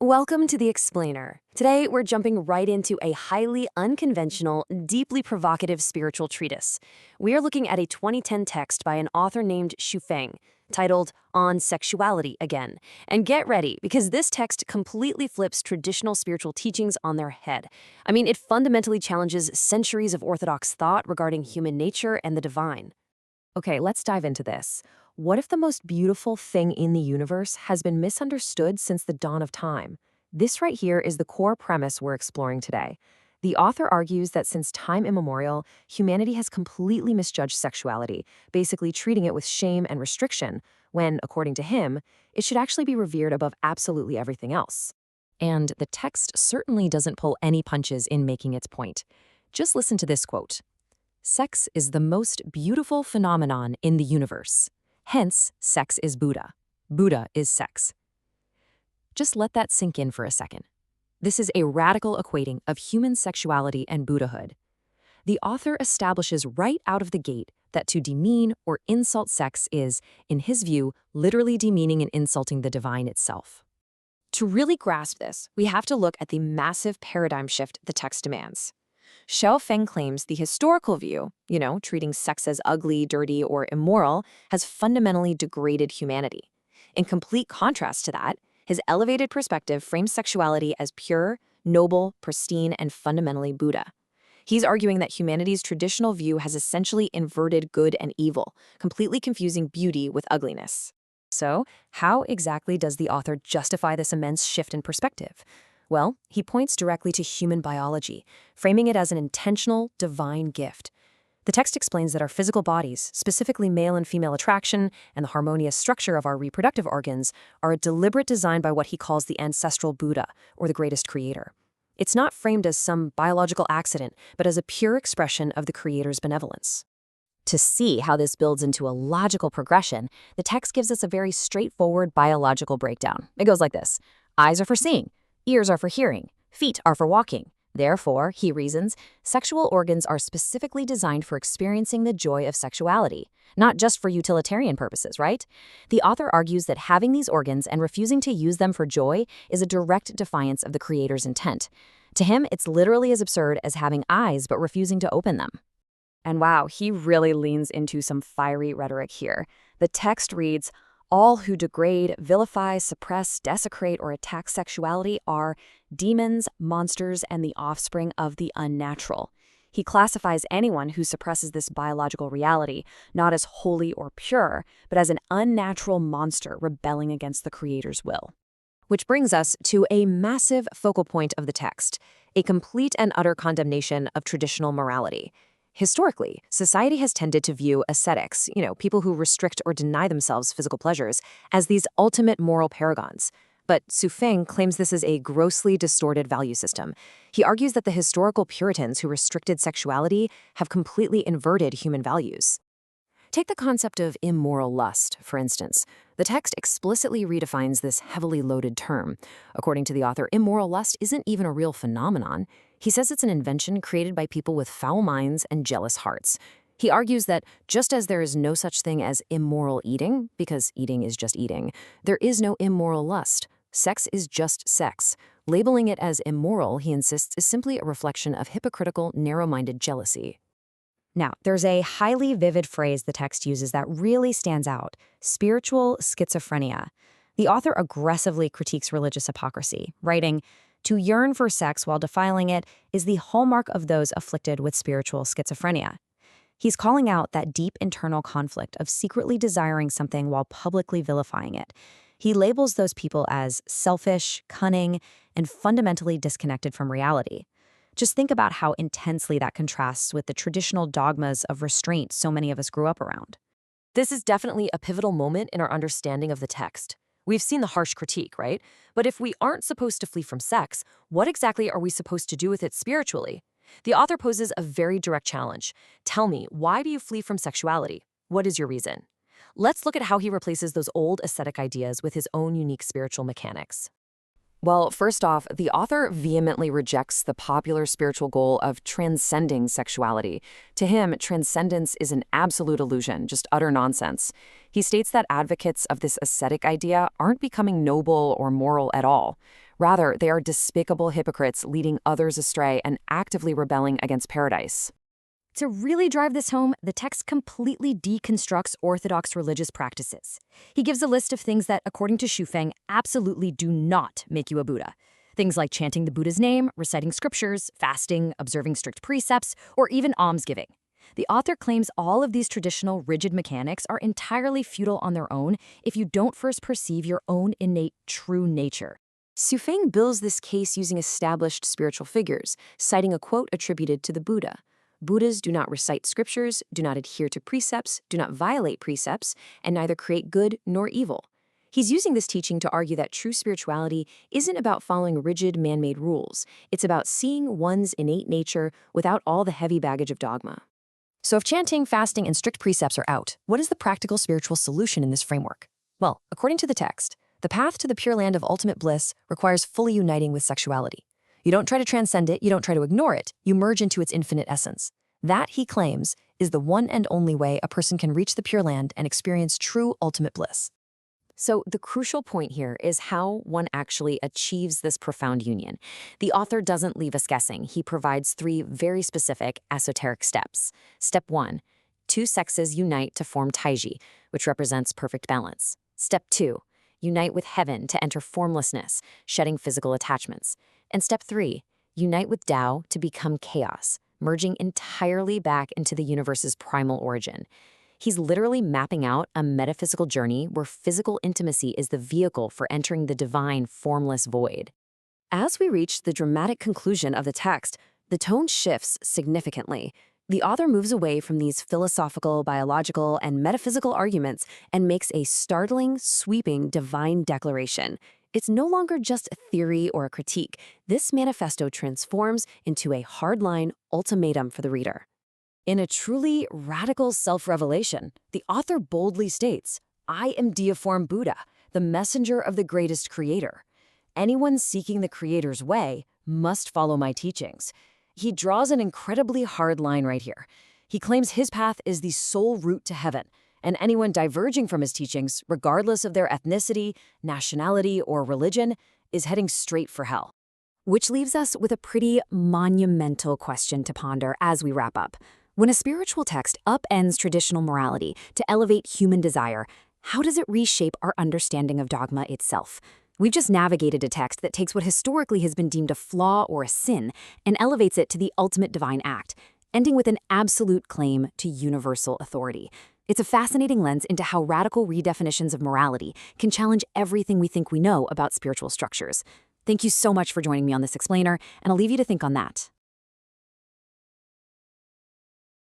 Welcome to The Explainer. Today, we're jumping right into a highly unconventional, deeply provocative spiritual treatise. We are looking at a 2010 text by an author named Xu Feng, titled On Sexuality Again. And get ready, because this text completely flips traditional spiritual teachings on their head. I mean, it fundamentally challenges centuries of orthodox thought regarding human nature and the divine. Okay, let's dive into this. What if the most beautiful thing in the universe has been misunderstood since the dawn of time? This right here is the core premise we're exploring today. The author argues that since time immemorial, humanity has completely misjudged sexuality, basically treating it with shame and restriction, when, according to him, it should actually be revered above absolutely everything else. And the text certainly doesn't pull any punches in making its point. Just listen to this quote. Sex is the most beautiful phenomenon in the universe. Hence, sex is Buddha. Buddha is sex. Just let that sink in for a second. This is a radical equating of human sexuality and Buddhahood. The author establishes right out of the gate that to demean or insult sex is, in his view, literally demeaning and insulting the divine itself. To really grasp this, we have to look at the massive paradigm shift the text demands. Xiao Feng claims the historical view, treating sex as ugly, dirty, or immoral, has fundamentally degraded humanity. In complete contrast to that, his elevated perspective frames sexuality as pure, noble, pristine, and fundamentally Buddha. He's arguing that humanity's traditional view has essentially inverted good and evil, completely confusing beauty with ugliness. So, how exactly does the author justify this immense shift in perspective? Well, he points directly to human biology, framing it as an intentional, divine gift. The text explains that our physical bodies, specifically male and female attraction, and the harmonious structure of our reproductive organs, are a deliberate design by what he calls the ancestral Buddha, or the greatest creator. It's not framed as some biological accident, but as a pure expression of the creator's benevolence. To see how this builds into a logical progression, the text gives us a very straightforward biological breakdown. It goes like this. Eyes are for seeing. Ears are for hearing, feet are for walking. Therefore, he reasons, sexual organs are specifically designed for experiencing the joy of sexuality, not just for utilitarian purposes, right? The author argues that having these organs and refusing to use them for joy is a direct defiance of the creator's intent. To him, it's literally as absurd as having eyes but refusing to open them. And wow, he really leans into some fiery rhetoric here. The text reads, all who degrade, vilify, suppress, desecrate, or attack sexuality are demons, monsters, and the offspring of the unnatural. He classifies anyone who suppresses this biological reality not as holy or pure, but as an unnatural monster rebelling against the Creator's will. Which brings us to a massive focal point of the text, a complete and utter condemnation of traditional morality. Historically, society has tended to view ascetics, people who restrict or deny themselves physical pleasures, as these ultimate moral paragons. But Xu Feng claims this is a grossly distorted value system. He argues that the historical Puritans who restricted sexuality have completely inverted human values. Take the concept of immoral lust, for instance. The text explicitly redefines this heavily loaded term. According to the author, immoral lust isn't even a real phenomenon. He says it's an invention created by people with foul minds and jealous hearts. He argues that just as there is no such thing as immoral eating, because eating is just eating, there is no immoral lust. Sex is just sex. Labeling it as immoral, he insists, is simply a reflection of hypocritical, narrow-minded jealousy. Now, there's a highly vivid phrase the text uses that really stands out: spiritual schizophrenia. The author aggressively critiques religious hypocrisy, writing, to yearn for sex while defiling it is the hallmark of those afflicted with spiritual schizophrenia. He's calling out that deep internal conflict of secretly desiring something while publicly vilifying it. He labels those people as selfish, cunning, and fundamentally disconnected from reality. Just think about how intensely that contrasts with the traditional dogmas of restraint so many of us grew up around. This is definitely a pivotal moment in our understanding of the text. We've seen the harsh critique, right? But if we aren't supposed to flee from sex, what exactly are we supposed to do with it spiritually? The author poses a very direct challenge. Tell me, why do you flee from sexuality? What is your reason? Let's look at how he replaces those old ascetic ideas with his own unique spiritual mechanics. Well, first off, the author vehemently rejects the popular spiritual goal of transcending sexuality. To him, transcendence is an absolute illusion, just utter nonsense. He states that advocates of this ascetic idea aren't becoming noble or moral at all. Rather, they are despicable hypocrites leading others astray and actively rebelling against paradise. To really drive this home, the text completely deconstructs orthodox religious practices. He gives a list of things that, according to Shufeng, absolutely do not make you a Buddha. Things like chanting the Buddha's name, reciting scriptures, fasting, observing strict precepts, or even almsgiving. The author claims all of these traditional rigid mechanics are entirely futile on their own if you don't first perceive your own innate true nature. Xufeng builds this case using established spiritual figures, citing a quote attributed to the Buddha. Buddhas do not recite scriptures, do not adhere to precepts, do not violate precepts, and neither create good nor evil. He's using this teaching to argue that true spirituality isn't about following rigid man-made rules. It's about seeing one's innate nature without all the heavy baggage of dogma. So if chanting, fasting, and strict precepts are out, what is the practical spiritual solution in this framework? Well, according to the text, the path to the Pure Land of ultimate bliss requires fully uniting with sexuality. You don't try to transcend it, you don't try to ignore it, you merge into its infinite essence. That, he claims, is the one and only way a person can reach the Pure Land and experience true ultimate bliss. So the crucial point here is how one actually achieves this profound union. The author doesn't leave us guessing. He provides 3 very specific esoteric steps. Step 1, 2 sexes unite to form Taiji, which represents perfect balance. Step 2, unite with heaven to enter formlessness, shedding physical attachments. And step 3, unite with Tao to become chaos, merging entirely back into the universe's primal origin. He's literally mapping out a metaphysical journey where physical intimacy is the vehicle for entering the divine, formless void. As we reach the dramatic conclusion of the text, the tone shifts significantly. The author moves away from these philosophical, biological, and metaphysical arguments and makes a startling, sweeping divine declaration. It's no longer just a theory or a critique. This manifesto transforms into a hardline ultimatum for the reader. In a truly radical self-revelation, the author boldly states, "I am deiform Buddha, the messenger of the greatest creator. Anyone seeking the creator's way must follow my teachings." He draws an incredibly hard line right here. He claims his path is the sole route to heaven, and anyone diverging from his teachings, regardless of their ethnicity, nationality, or religion, is heading straight for hell. Which leaves us with a pretty monumental question to ponder as we wrap up. When a spiritual text upends traditional morality to elevate human desire, how does it reshape our understanding of dogma itself? We've just navigated a text that takes what historically has been deemed a flaw or a sin and elevates it to the ultimate divine act, ending with an absolute claim to universal authority. It's a fascinating lens into how radical redefinitions of morality can challenge everything we think we know about spiritual structures. Thank you so much for joining me on this explainer, and I'll leave you to think on that.